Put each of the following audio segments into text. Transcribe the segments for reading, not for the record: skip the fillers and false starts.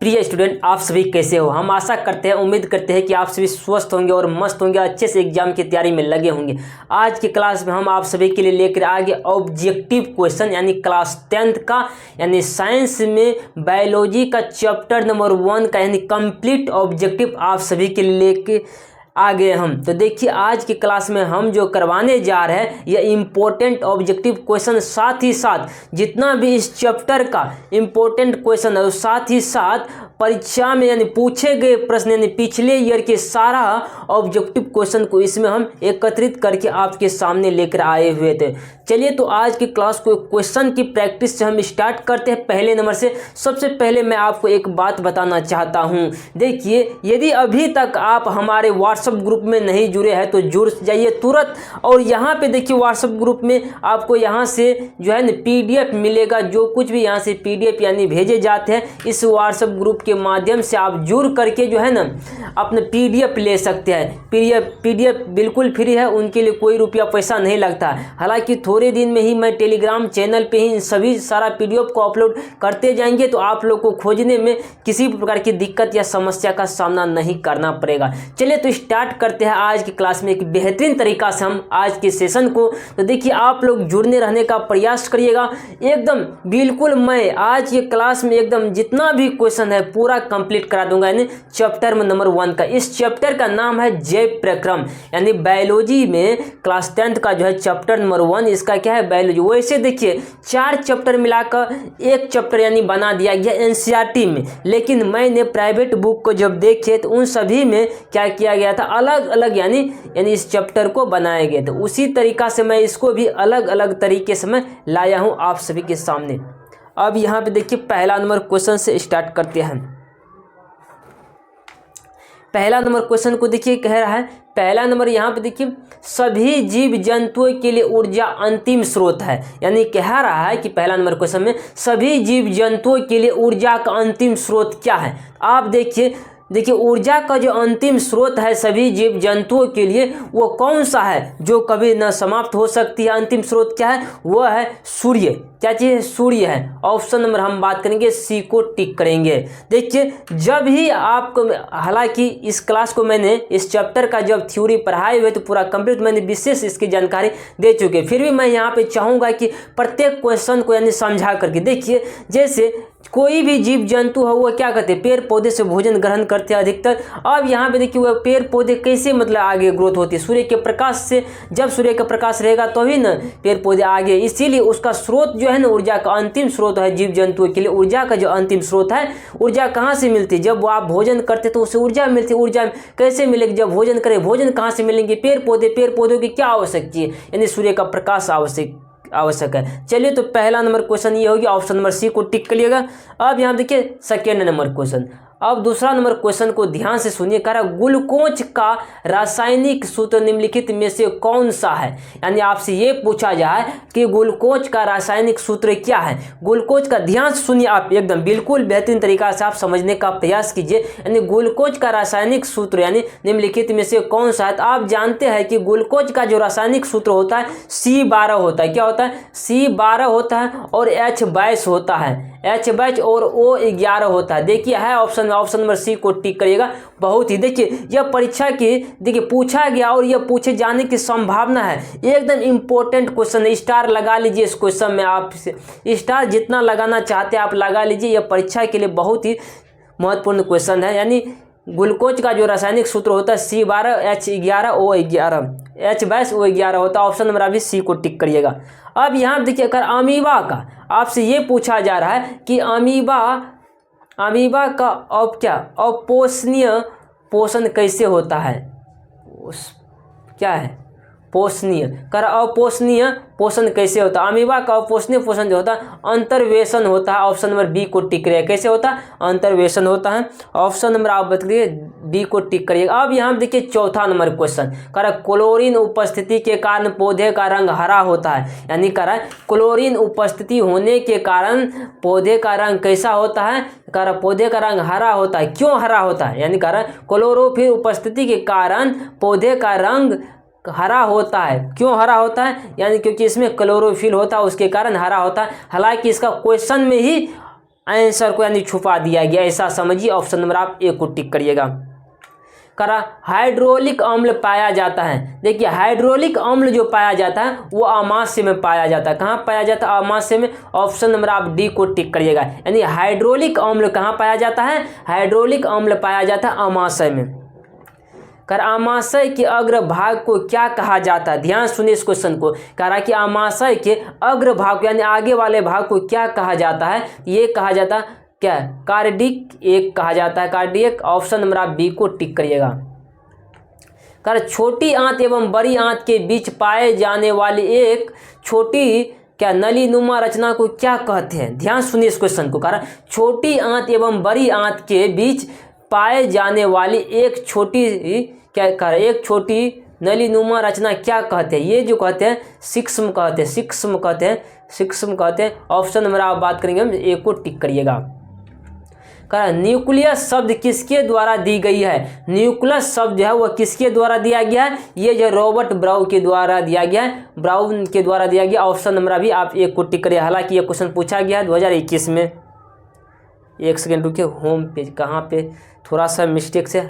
प्रिय स्टूडेंट, आप सभी कैसे हो। हम आशा करते हैं, उम्मीद करते हैं कि आप सभी स्वस्थ होंगे और मस्त होंगे, अच्छे से एग्जाम की तैयारी में लगे होंगे। आज की क्लास में हम आप सभी के लिए लेकर आ गए ऑब्जेक्टिव क्वेश्चन यानी क्लास 10th का यानी साइंस में बायोलॉजी का चैप्टर नंबर 1 का यानी कंप्लीट ऑब्जेक्टिव आप सभी के लिए लेके आ गए हम। तो देखिए, आज की क्लास में हम जो करवाने जा रहे हैं यह इम्पोर्टेंट ऑब्जेक्टिव क्वेश्चन, साथ ही साथ जितना भी इस चैप्टर का इम्पोर्टेंट क्वेश्चन है, साथ ही साथ परीक्षा में यानी पूछे गए प्रश्न यानी पिछले ईयर के सारा ऑब्जेक्टिव क्वेश्चन को इसमें हम एकत्रित करके आपके सामने लेकर आए हुए थे। चलिए, तो आज की क्लास को क्वेश्चन की प्रैक्टिस से हम स्टार्ट करते हैं पहले नंबर से। सबसे पहले मैं आपको एक बात बताना चाहता हूं। देखिए, यदि अभी तक आप हमारे व्हाट्सएप ग्रुप में नहीं जुड़े हैं तो जुड़ जाइए तुरंत। और यहाँ पे देखिए, व्हाट्सएप ग्रुप में आपको यहाँ से जो है ना PDF मिलेगा। जो कुछ भी यहाँ से PDF यानी भेजे जाते हैं, इस व्हाट्सएप ग्रुप के माध्यम से आप जुड़ करके जो है ना अपने PDF ले सकते हैं। PDF बिल्कुल फ्री है, उनके लिए कोई रुपया पैसा नहीं लगता। हालांकि थोड़े दिन में ही मैं टेलीग्राम चैनल पे ही इन सभी सारा PDF को अपलोड करते जाएंगे, तो आप लोग को खोजने में किसी भी प्रकार की दिक्कत या समस्या का सामना नहीं करना पड़ेगा। चलिए, तो स्टार्ट करते हैं आज की क्लास में एक बेहतरीन तरीका से हम आज के सेशन को। तो देखिए, आप लोग जुड़ने रहने का प्रयास करिएगा एकदम बिल्कुल। मैं आज की क्लास में एकदम जितना भी क्वेश्चन है पूरा कंप्लीट करा दूंगा यानी चैप्टर नंबर 1 का। इस चैप्टर का नाम है जैव प्रक्रम यानी बायोलॉजी में क्लास 10th का जो है चैप्टर नंबर 1, इसका क्या है बायोलॉजी। वैसे देखिए, 4 चैप्टर मिलाकर एक चैप्टर यानी बना दिया गया NCERT में, लेकिन मैंने प्राइवेट बुक को जब देखे तो उन सभी में क्या किया गया था, अलग अलग यानी इस चैप्टर को बनाया गया। तो उसी तरीका से मैं इसको भी अलग अलग तरीके से मैं लाया हूं आप सभी के सामने। अब यहाँ पे देखिए, पहला नंबर क्वेश्चन से स्टार्ट करते हैं। पहला नंबर क्वेश्चन को देखिए, कह रहा है पहला नंबर यहाँ पे देखिए, सभी जीव जंतुओं के लिए ऊर्जा अंतिम स्रोत है। यानी कह रहा है कि पहला नंबर क्वेश्चन में सभी जीव जंतुओं के लिए ऊर्जा का अंतिम स्रोत क्या है। आप देखिए ऊर्जा का जो अंतिम स्रोत है सभी जीव जंतुओं के लिए वो कौन सा है जो कभी न समाप्त हो सकती है। अंतिम स्रोत क्या है, वो है सूर्य। क्या चीज़ है, सूर्य है। ऑप्शन नंबर हम बात करेंगे C को टिक करेंगे। देखिए, जब ही आपको, हालांकि इस क्लास को मैंने इस चैप्टर का जब थ्योरी पढ़ाए हुए तो पूरा कंप्लीट मैंने विशेष इसकी जानकारी दे चुके, फिर भी मैं यहाँ पे चाहूँगा कि प्रत्येक क्वेश्चन को यानी समझा करके देखिए। जैसे कोई भी जीव जंतु है वो क्या करते हैं, पेड़ पौधे से भोजन ग्रहण करते हैं अधिकतर। अब यहाँ पे देखिए, वह पेड़ पौधे कैसे मतलब आगे ग्रोथ होती है, सूर्य के प्रकाश से। जब सूर्य का प्रकाश रहेगा तभी ना पेड़ पौधे आगे, इसीलिए उसका स्रोत जो है ना, ऊर्जा का अंतिम स्रोत है जीव जंतुओं के लिए। ऊर्जा का जो अंतिम स्रोत है, ऊर्जा कहाँ से मिलती है, जब वो आप भोजन करते तो उससे ऊर्जा मिलती है। ऊर्जा कैसे मिलेगी, जब भोजन करें, भोजन कहाँ से मिलेंगे, पेड़ पौधों की क्या आवश्यकता है, यानी सूर्य का प्रकाश आवश्यक है। चलिए, तो पहला नंबर क्वेश्चन ये होगी, ऑप्शन नंबर C को टिक करिएगा। अब यहाँ देखिए सेकेंड नंबर क्वेश्चन। अब दूसरा नंबर क्वेश्चन को ध्यान से सुनिए। कह रहा ग्लूकोज का रासायनिक सूत्र निम्नलिखित में से कौन सा है। यानी आपसे ये पूछा जाए कि ग्लूकोज का रासायनिक सूत्र क्या है। ग्लूकोज का, ध्यान से सुनिए आप एकदम बिल्कुल बेहतरीन तरीका से आप समझने का प्रयास कीजिए। यानी ग्लूकोज का रासायनिक सूत्र यानी निम्नलिखित में से कौन सा है। तो आप जानते हैं कि ग्लूकोज का जो रासायनिक सूत्र होता है C12 होता है। क्या होता है, C12 होता है और H22 होता है, H22 और O11 होता है। देखिए है ऑप्शन नंबर C को टिक करिएगा। बहुत ही देखिए, यह परीक्षा की देखिए पूछा गया और यह पूछे जाने की संभावना है। एकदम इंपॉर्टेंट क्वेश्चन है, स्टार लगा लीजिए इस क्वेश्चन में। आप स्टार जितना लगाना चाहते हैं आप लगा लीजिए, यह परीक्षा के लिए बहुत ही महत्वपूर्ण क्वेश्चन है। यानी ग्लूकोज का जो रासायनिक सूत्र होता है C12 H11 O11, H22 O11 होता है। ऑप्शन नंबर अभी C को टिक करिएगा। अब यहाँ देखिए, अगर अमीबा का आपसे ये पूछा जा रहा है कि अमीबा का अपोषणीय पोषण कैसे होता है, क्या है पोषणीय, कर अपोषणीय पोषण कैसे होता है। अमीबा का अपोषणीय पोषण जो होता है अंतर्वेशन होता है। ऑप्शन नंबर B को टिक करिएगा। कैसे होता है, अंतर्वेशन होता है। ऑप्शन नंबर आप बताइए D को टिक करिएगा। अब यहाँ देखिए चौथा नंबर क्वेश्चन, कर क्लोरीन उपस्थिति के कारण पौधे का रंग हरा होता है। यानी कर क्लोरीन उपस्थिति होने के कारण पौधे का रंग कैसा होता है, कर पौधे का रंग हरा होता है। क्यों हरा होता है, यानी कर क्लोरोफिल उपस्थिति के कारण पौधे का रंग हरा होता है। क्यों हरा होता है, यानी क्योंकि इसमें क्लोरोफिल होता है उसके कारण हरा होता है। हालांकि इसका क्वेश्चन में ही आंसर को यानी छुपा दिया गया, ऐसा समझिए। ऑप्शन नंबर आप ए को टिक करिएगा। करा हाइड्रोलिक अम्ल पाया जाता है। देखिए हाइड्रोलिक अम्ल जो पाया जाता है वो अमाशय में पाया जाता है। कहाँ पाया जाता है? अमाशय में। ऑप्शन नंबर आप डी को टिक करिएगा। यानी हाइड्रोलिक अम्ल कहाँ पाया जाता है? हाइड्रोलिक अम्ल पाया जाता है अमाशय में। कर आमाशय के अग्र भाग को क्या कहा जाता है? ध्यान सुनिए इस क्वेश्चन को। कह रहा है कि आमाशय के अग्र भाग यानी आगे वाले भाग को क्या कहा जाता है? ये कहा जाता है क्या? कार्डिक एक कहा जाता है, कार्डियक। ऑप्शन नंबर आप बी को टिक करिएगा। कर छोटी आंत एवं बड़ी आंत के बीच पाए जाने वाली एक छोटी क्या नलीनुमा रचना को क्या कहते हैं? ध्यान सुनिए इस क्वेश्चन को। कह रहा छोटी आंत एवं बड़ी आंत के बीच पाए जाने वाली एक छोटी क्या कर एक छोटी नलीनुमा रचना क्या कहते हैं? ये जो कहते हैं सूक्ष्म कहते हैं, सूक्ष्म कहते हैं, सूक्ष्म कहते हैं। ऑप्शन नंबर आप बात करेंगे हम ए को टिक करिएगा। कहा न्यूक्लियस शब्द किसके द्वारा दी गई है? न्यूक्लियस शब्द जो है वह किसके द्वारा दिया गया है? ये जो रॉबर्ट ब्राउन के द्वारा दिया गया है, ब्राउन के द्वारा दिया गया। ऑप्शन नंबर अभी आप एक को टिक करिए। हालांकि ये क्वेश्चन पूछा गया है 2021 में। एक सेकेंड रुकिए, होम पेज कहाँ पे थोड़ा सा मिस्टेक से,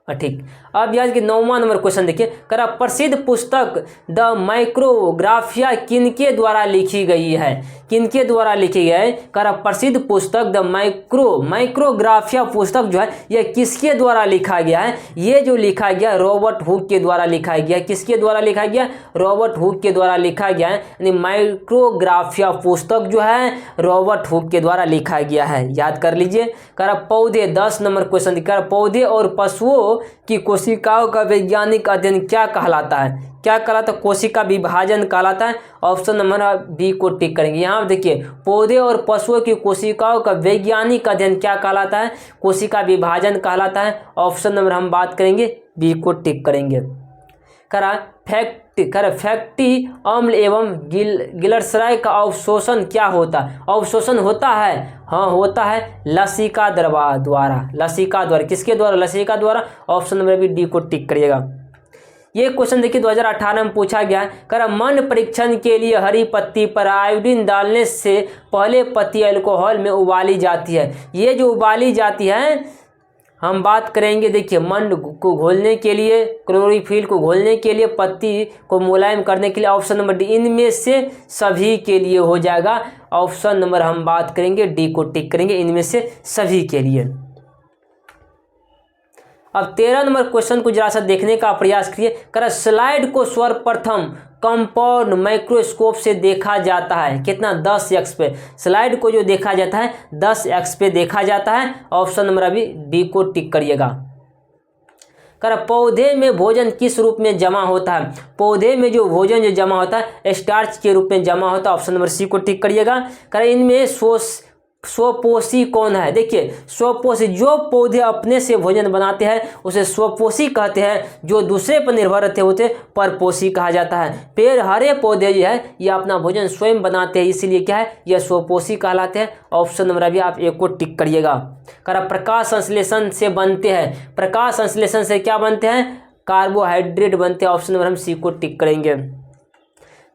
ठीक। अब याद कि 9वां नंबर क्वेश्चन देखिए। करा प्रसिद्ध पुस्तक द माइक्रोग्राफिया किनके द्वारा लिखी गई है? किनके द्वारा लिखी गई है? करा प्रसिद्ध पुस्तक द माइक्रोग्राफिया पुस्तक जो है यह किसके द्वारा लिखा गया है? ये जो लिखा गया रॉबर्ट हुक के द्वारा लिखा गया। किसके द्वारा लिखा गया? रॉबर्ट हुक के द्वारा लिखा गया है। यानी माइक्रोग्राफिया पुस्तक जो है रॉबर्ट हुक के द्वारा लिखा गया है, याद कर लीजिए। करा पौधे 10 नंबर क्वेश्चन। करा पौधे और पशुओं की कोशिकाओं का वैज्ञानिक अध्ययन क्या कहलाता है? क्या कहलाता है? कोशिका विभाजन कहलाता है। ऑप्शन नंबर बी को टिक करेंगे। यहाँ देखिए पौधे और पशुओं की कोशिकाओं का वैज्ञानिक अध्ययन क्या कहलाता है? कोशिका विभाजन कहलाता है। ऑप्शन नंबर हम बात करेंगे बी को टिक करेंगे। करा फैटी अम्ल एवं गिलर्सराय का अवशोषण क्या होता है? अवशोषण होता है, हाँ होता है, लसिका द्वारा। लसिका द्वारा। किसके द्वारा? लसिका द्वारा। ऑप्शन नंबर भी डी को टिक करिएगा। ये क्वेश्चन देखिए 2018 में पूछा गया है। करा मन परीक्षण के लिए हरी पत्ती पर आयोडीन डालने से पहले पत्ती अल्कोहल में उबाली जाती है। ये जो उबाली जाती है हम बात करेंगे, देखिए मंड को घोलने के लिए, क्लोरोफिल को घोलने के लिए, पत्ती को मुलायम करने के लिए। ऑप्शन नंबर डी इनमें से सभी के लिए हो जाएगा। ऑप्शन नंबर हम बात करेंगे डी को टिक करेंगे, इनमें से सभी के लिए। अब 13 नंबर क्वेश्चन को जरा सा देखने का प्रयास करिए। करा स्लाइड को सर्वप्रथम कंपाउंड माइक्रोस्कोप से देखा जाता है कितना? 10x पे। स्लाइड को जो देखा जाता है 10x पे देखा जाता है। ऑप्शन नंबर अभी डी को टिक करिएगा। करा पौधे में भोजन किस रूप में जमा होता है? पौधे में जो भोजन जो जमा होता है स्टार्च के रूप में जमा होता है। ऑप्शन नंबर सी को टिक करिएगा। करा इनमें स्वपोषी कौन है? देखिए स्वपोषी जो पौधे अपने से भोजन बनाते हैं उसे स्वपोषी कहते हैं। जो दूसरे पर निर्भर रहते होते परपोषी कहा जाता है। पेड़ हरे पौधे जो है ये अपना भोजन स्वयं बनाते हैं, इसीलिए क्या है यह स्वपोषी कहलाते हैं। ऑप्शन नंबर अभी आप एक को टिक करिएगा। करा प्रकाश संश्लेषण से बनते हैं। प्रकाश संश्लेषण से क्या बनते हैं? कार्बोहाइड्रेट बनते हैं। ऑप्शन नंबर हम सी को टिक करेंगे।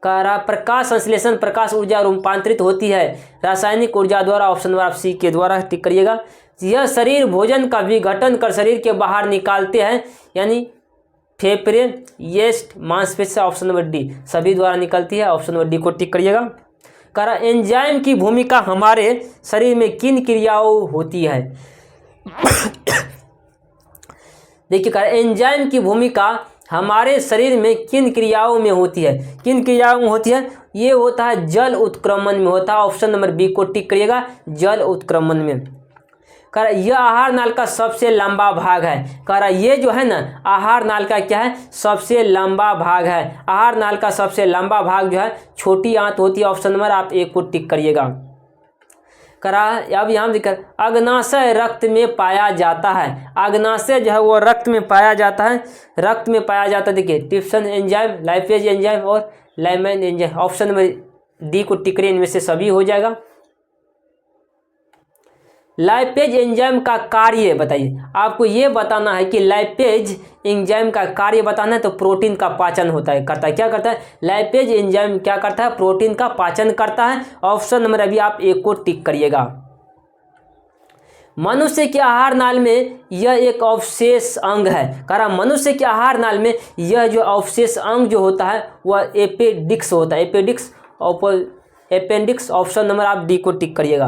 करा प्रकाश संश्लेषण प्रकाश ऊर्जा रूपांतरित होती है रासायनिक ऊर्जा द्वारा। ऑप्शन नंबर आप सी के द्वारा टिक करिएगा। यह शरीर भोजन का विघटन कर शरीर के बाहर निकालते हैं, यानी फेफड़े, यीस्ट, मांसपेशी। ऑप्शन नंबर डी सभी द्वारा निकलती है। ऑप्शन नंबर डी को टिक करिएगा। करा एंजाइम की भूमिका हमारे शरीर में किन क्रियाओं होती है? देखिए करा एंजाइम की भूमिका हमारे शरीर में किन क्रियाओं में होती है? किन क्रियाओं में होती है? ये होता है जल उत्क्रमण में होता है। ऑप्शन नंबर बी को टिक करिएगा, जल उत्क्रमण में। कह रहा यह आहार नाल का सबसे लंबा भाग है। कह रहा ये जो है ना आहार नाल का क्या है? सबसे लंबा भाग है। आहार नाल का सबसे लंबा भाग जो है छोटी आंत होती है। ऑप्शन नंबर आप एक को टिक करिएगा। करा अब यहाँ दिक्कत अग्नाशय रक्त में पाया जाता है। अग्नाशय जो है वो रक्त में पाया जाता है, रक्त में पाया जाता है। देखिए ट्रिप्सिन एंजाइम, लाइपेज एंजाइम और Lyman enzyme. Option number D को टिक करिए, इनमें से सभी हो जाएगा। लाइपेज एंजाइम का कार्य बताइए। आपको ये बताना है कि लाइपेज एंजाइम का कार्य बताना है, तो प्रोटीन का पाचन होता है, करता है, क्या करता है, लाइपेज एंजाइम क्या करता है, प्रोटीन का पाचन करता है। ऑप्शन नंबर अभी आप एक को टिक करिएगा। मनुष्य के आहार नाल में यह एक अवशेष अंग है। कह रहा मनुष्य के आहार नाल में यह जो अवशेष अंग जो होता है वह एपेडिक्स होता है, अपेंडिक्स। ऑप्शन नंबर आप डी को टिक करिएगा।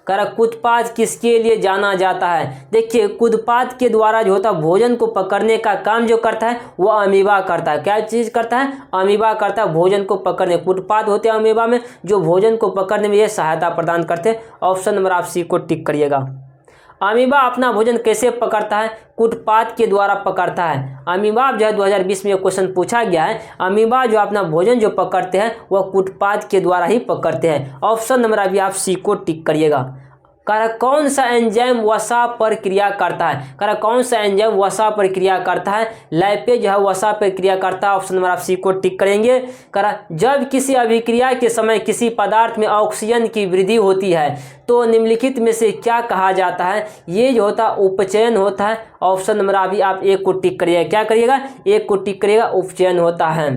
कह रहा कुदपाद किसके लिए जाना जाता है। देखिए कुदपाद के द्वारा जो होता है भोजन को पकड़ने का काम जो करता है वह अमीबा करता है। क्या चीज़ करता है, अमीबा करता है भोजन को पकड़ने। कुदपाद होते हैं अमीबा में जो भोजन को पकड़ने में ये सहायता प्रदान करते हैं। ऑप्शन नंबर आप सी को टिक करिएगा। अमीबा अपना भोजन कैसे पकड़ता है, कुटपाद के द्वारा पकड़ता है। अमीबा जो है 2020 में क्वेश्चन पूछा गया है, अमीबा जो अपना भोजन जो पकड़ते हैं वह कुटपाद के द्वारा ही पकड़ते हैं। ऑप्शन नंबर अभी आप सी को टिक करिएगा। कह कौन सा एंजाइम वसा पर क्रिया करता है, कह कौन सा एंजाइम वसा पर क्रिया करता है, लाइपेज जो है वसा पर क्रिया करता है। ऑप्शन नंबर आप सी को टिक करेंगे। कह जब किसी अभिक्रिया के समय किसी पदार्थ में ऑक्सीजन की वृद्धि होती है तो निम्नलिखित में से क्या कहा जाता है, ये जो होता है उपचयन होता है। ऑप्शन नंबर अभी आप एक को टिक करिएगा। क्या करिएगा, एक को टिक करिएगा, उपचयन होता है।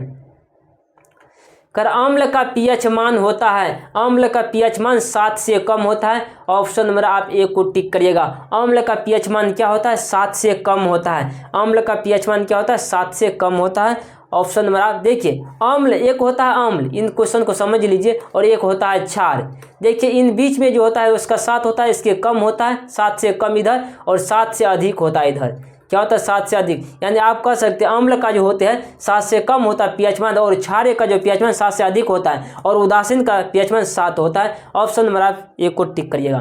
कर अम्ल का पीएच मान होता है, अम्ल का पीएच मान 7 से कम होता है। ऑप्शन नंबर आप एक को टिक करिएगा। अम्ल का पीएच मान क्या होता है, 7 से कम होता है। अम्ल का पीएच मान क्या होता है, 7 से कम होता है। ऑप्शन नंबर आप देखिए, अम्ल एक होता है अम्ल, इन क्वेश्चन को समझ लीजिए, और एक होता है क्षार। देखिए इन बीच में जो होता है उसका 7 होता है, इसके कम होता है, 7 से कम इधर और 7 से अधिक होता है इधर। क्या होता है, 7 से अधिक। यानी आप कह सकते हैं अम्ल का जो होते हैं 7 से कम होता है पीएच मान, और क्षार का जो पीएच मान 7 से अधिक होता है, और उदासीन का पीएच मान 7 होता है। ऑप्शन नंबर आप एक को टिक करिएगा।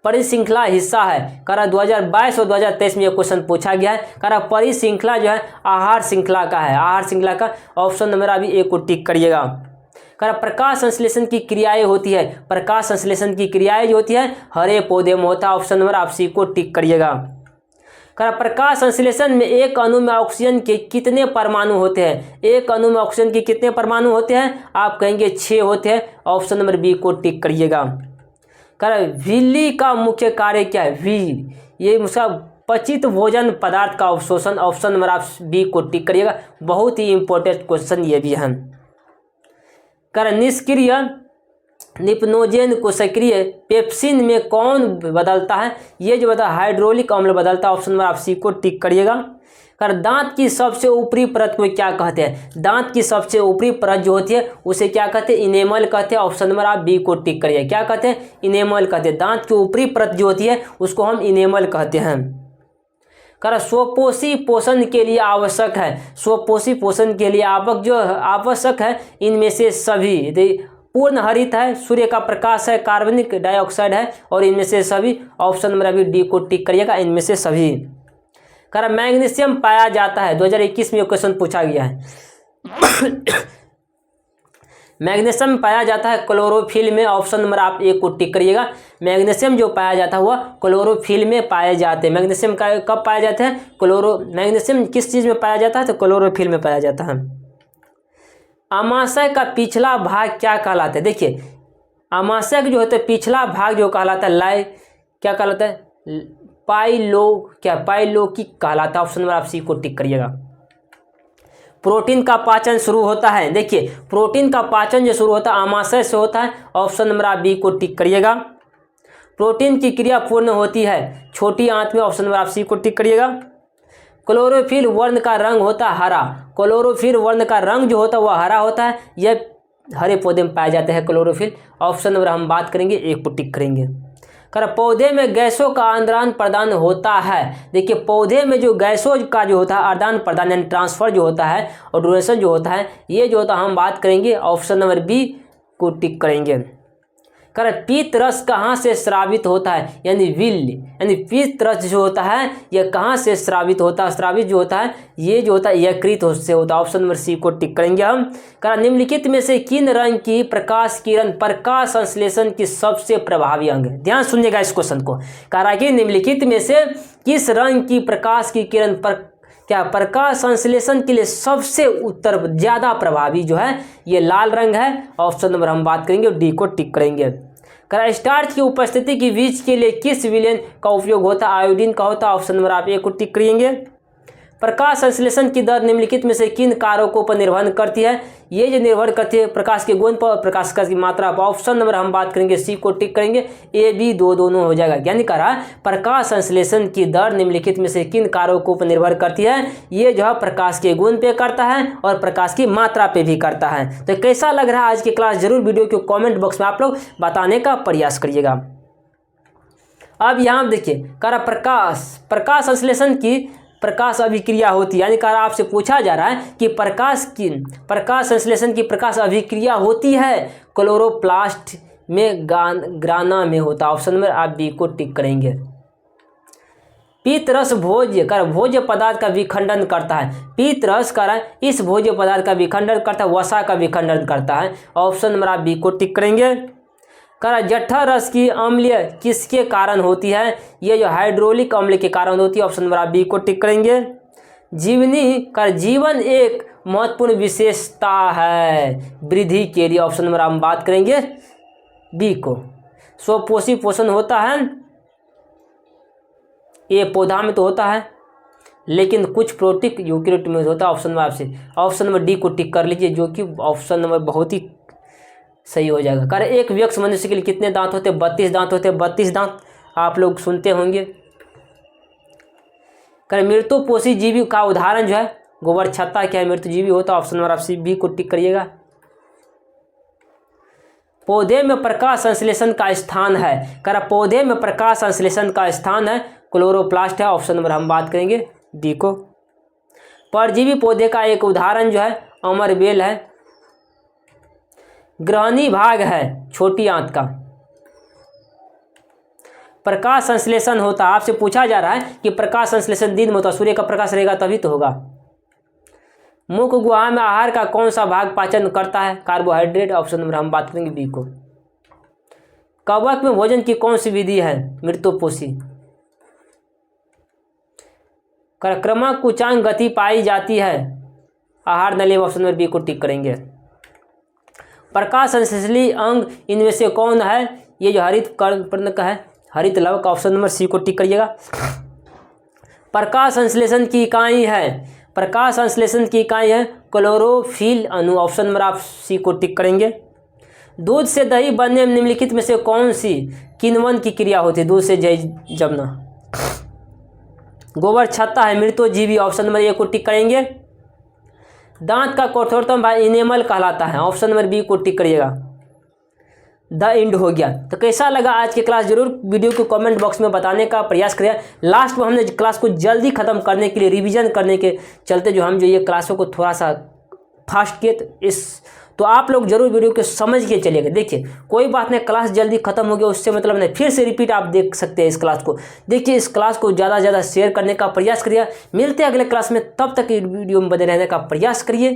परिश्रृंखला हिस्सा है, कह रहा 2022 और 2023 में यह क्वेश्चन पूछा गया है। कह रहा परिश्रृंखला जो है आहार श्रृंखला का है, आहार श्रृंखला का। ऑप्शन नंबर अभी एक को टिक करिएगा। कह रहा प्रकाश संश्लेषण की क्रियाएं होती है, प्रकाश संश्लेषण की क्रियाएं जो होती है हरे पौधे में होता है। ऑप्शन नंबर आप सी को टिक करिएगा। कह प्रकाश संश्लेषण में एक अणु में ऑक्सीजन के कितने परमाणु होते हैं, एक अणु में ऑक्सीजन के कितने परमाणु होते हैं, आप कहेंगे 6 होते हैं। ऑप्शन नंबर बी को टिक करिएगा। कह व्हील का मुख्य कार्य क्या है, व्हील ये उसका पचित भोजन पदार्थ का अवशोषण। ऑप्शन नंबर आप बी को टिक करिएगा। बहुत ही इंपॉर्टेंट क्वेश्चन ये भी है। कह निष्क्रिय निपनोजेन को सक्रिय पेप्सिन में कौन बदलता है, ये जो बता हाइड्रोलिक अम्ल बदलता है। ऑप्शन नंबर आप सी को टिक करिएगा। कर दांत की सबसे ऊपरी परत को क्या कहते हैं, दांत की सबसे ऊपरी परत जो होती है उसे क्या कहते हैं, इनेमल कहते हैं। ऑप्शन नंबर आप बी को टिक करिए। क्या कहते हैं, इनेमल कहते हैं। दांत की ऊपरी परत जो होती है उसको हम इनेमल कहते हैं। कर स्वपोषी पोषण के लिए आवश्यक है, स्वपोषी पोषण के लिए आवश्यक है इनमें से सभी पूर्ण हरित है, सूर्य का प्रकाश है, कार्बनिक डाइऑक्साइड है, और इनमें से सभी। ऑप्शन नंबर अभी डी को टिक करिएगा, इनमें से सभी। कह मैग्नीशियम पाया जाता है, 2021 में क्वेश्चन पूछा गया है। मैग्नीशियम पाया जाता है क्लोरोफिल में। ऑप्शन नंबर आप एक को टिक करिएगा। मैग्नीशियम जो पाया जाता है वह क्लोरोफिल में पाए जाते हैं। मैग्नीशियम का कब पाया जाता है, मैग्नीशियम किस चीज़ में पाया जाता है, तो क्लोरोफिल में पाया जाता है। अमाशय का पिछला भाग क्या कहलाता है, देखिए अमाशय जो होता है पिछला भाग जो कहलाता है क्या कहलाता है, पाइलोकिक कहलाता है। ऑप्शन नंबर आप सी को टिक करिएगा। प्रोटीन का पाचन शुरू होता है, देखिए प्रोटीन का पाचन जो शुरू होता है अमाशय से होता है। ऑप्शन नंबर आप बी को टिक करिएगा। प्रोटीन की क्रिया पूर्ण होती है छोटी आंत में। ऑप्शन नंबर आप सी को टिक करिएगा। क्लोरोफिल वर्ण का रंग होता है हरा, क्लोरोफिल वर्ण का रंग जो होता है वह हरा होता है, यह हरे पौधे में पाया जाता है क्लोरोफिल। ऑप्शन नंबर हम बात करेंगे, एक को टिक करेंगे। कर पौधे में गैसों का आदान प्रदान होता है, देखिए पौधे में जो गैसों का जो होता है आदान प्रदान यानी ट्रांसफर जो होता है और डोनेशन जो होता है, ये जो होता है हम बात करेंगे। ऑप्शन नंबर बी को टिक करेंगे। कर पीत रस कहाँ से स्रावित होता है, यानी विल यानी पीत रस जो होता है यह कहाँ से स्रावित होता है, स्रावित जो होता है ये जो होता है यकृत से होता है। ऑप्शन नंबर सी को टिक करेंगे हम। कर निम्नलिखित में से किन रंग की प्रकाश किरण प्रकाश संश्लेषण की सबसे प्रभावी अंग है, ध्यान सुनिएगा इस क्वेश्चन को। कह रहा है कि निम्नलिखित में से किस रंग की प्रकाश की किरण पर क्या प्रकाश संश्लेषण के लिए सबसे ज़्यादा प्रभावी जो है ये लाल रंग है। ऑप्शन नंबर हम बात करेंगे, डी को टिक करेंगे। स्टार्च की उपस्थिति की बीज के लिए किस विलेन का उपयोग होता है? आयोडीन का होता है। ऑप्शन नंबर आप ए को टिक करेंगे। प्रकाश संश्लेषण की दर निम्नलिखित में से किन कारकों पर निर्भर करती है? ये जो निर्भर करती है प्रकाश के गुण पर और प्रकाश की मात्रा पर। ऑप्शन नंबर हम बात करेंगे सी को टिक करेंगे, ए बी दोनों हो जाएगा। यानी कह रहा है प्रकाश संश्लेषण की दर निम्नलिखित में से किन कारकों पर निर्भर करती है? ये जो है प्रकाश के गुण पे करता है और प्रकाश की मात्रा पे भी करता है। तो कैसा लग रहा है आज की क्लास? जरूर वीडियो के कॉमेंट बॉक्स में आप लोग बताने का प्रयास करिएगा। अब यहाँ देखिए कह रहा प्रकाश संश्लेषण की प्रकाश अभिक्रिया होती है। यानी कह रहा आपसे पूछा जा रहा है कि प्रकाश संश्लेषण की प्रकाश अभिक्रिया होती है क्लोरोप्लास्ट में ग्राना में होता है। ऑप्शन नंबर आप बी को टिक करेंगे। पीतरस भोज्य पदार्थ का विखंडन करता है। पीतरस इस भोज्य पदार्थ का विखंडन करता है, वसा का विखंडन करता है। ऑप्शन नंबर आप बी को टिक करेंगे। जठर रस की अम्लीय किसके कारण होती है? ये जो हाइड्रोलिक अम्ल के कारण होती है। ऑप्शन नंबर आप बी को टिक करेंगे। जीवन एक महत्वपूर्ण विशेषता है वृद्धि के लिए। ऑप्शन नंबर हम बात करेंगे बी को। स्वपोषी पोषण होता है, ये पौधा में तो होता है लेकिन कुछ प्रोटिक यूकेरियोट में होता है। ऑप्शन नंबर आपसे ऑप्शन नंबर डी को टिक कर लीजिए, जो कि ऑप्शन नंबर बहुत ही सही हो जाएगा। एक वयस्क मनुष्य के लिए कितने दांत होते हैं? 32 दांत होते हैं। 32 दांत आप लोग सुनते होंगे। मृत्युपोषी जीवी का उदाहरण जो है गोबर छत्ता क्या है? मृत्युजीवी होता है। ऑप्शन नंबर आप सी बी को टिक करिएगा। पौधे में प्रकाश संश्लेषण का स्थान है। पौधे में प्रकाश संश्लेषण का स्थान है क्लोरोप्लास्ट है। ऑप्शन नंबर हम बात करेंगे डी को। परजीवी पौधे का एक उदाहरण जो है अमरबेल है। ग्रहणी भाग है छोटी आंत का। प्रकाश संश्लेषण होता है। आपसे पूछा जा रहा है कि प्रकाश संश्लेषण दिन में होता है, सूर्य का प्रकाश रहेगा तभी तो होगा। मुख गुहा में आहार का कौन सा भाग पाचन करता है? कार्बोहाइड्रेट। ऑप्शन नंबर हम बात करेंगे बी को। कवक में भोजन की कौन सी विधि है? मृत्युपोषी। क्रमक कुचांक गति पाई जाती है आहार नली। ऑप्शन नंबर बी को टिक करेंगे। प्रकाश संश्लेषी अंग इनमें से कौन है? ये जो हरित कर्ण का है, हरित लवक। ऑप्शन नंबर सी को टिक करिएगा। प्रकाश संश्लेषण की इकाई है। प्रकाश संश्लेषण की इकाई है क्लोरोफिल अणु। ऑप्शन नंबर आप सी को टिक करेंगे। दूध से दही बनने में निम्नलिखित में से कौन सी किण्वन की क्रिया होती है? दूध से दही जमना। गोबर छत्ता है मृत्युजीवी। ऑप्शन नंबर ए को टिक करेंगे। दांत का कठोरतम भाग इनेमल कहलाता है। ऑप्शन नंबर बी को टिक करिएगा। द एंड हो गया। तो कैसा लगा आज की क्लास? जरूर वीडियो को कमेंट बॉक्स में बताने का प्रयास करिए। लास्ट में हमने क्लास को जल्दी खत्म करने के लिए रिवीजन करने के चलते जो हम जो ये क्लासों को थोड़ा सा फास्ट किए तो आप लोग जरूर वीडियो को समझ के चलिएगा। देखिए कोई बात नहीं, क्लास जल्दी खत्म हो गया उससे मतलब नहीं, फिर से रिपीट आप देख सकते हैं इस क्लास को। देखिए इस क्लास को ज़्यादा से ज़्यादा शेयर करने का प्रयास करिए। मिलते हैं अगले क्लास में, तब तक वीडियो में बने रहने का प्रयास करिए।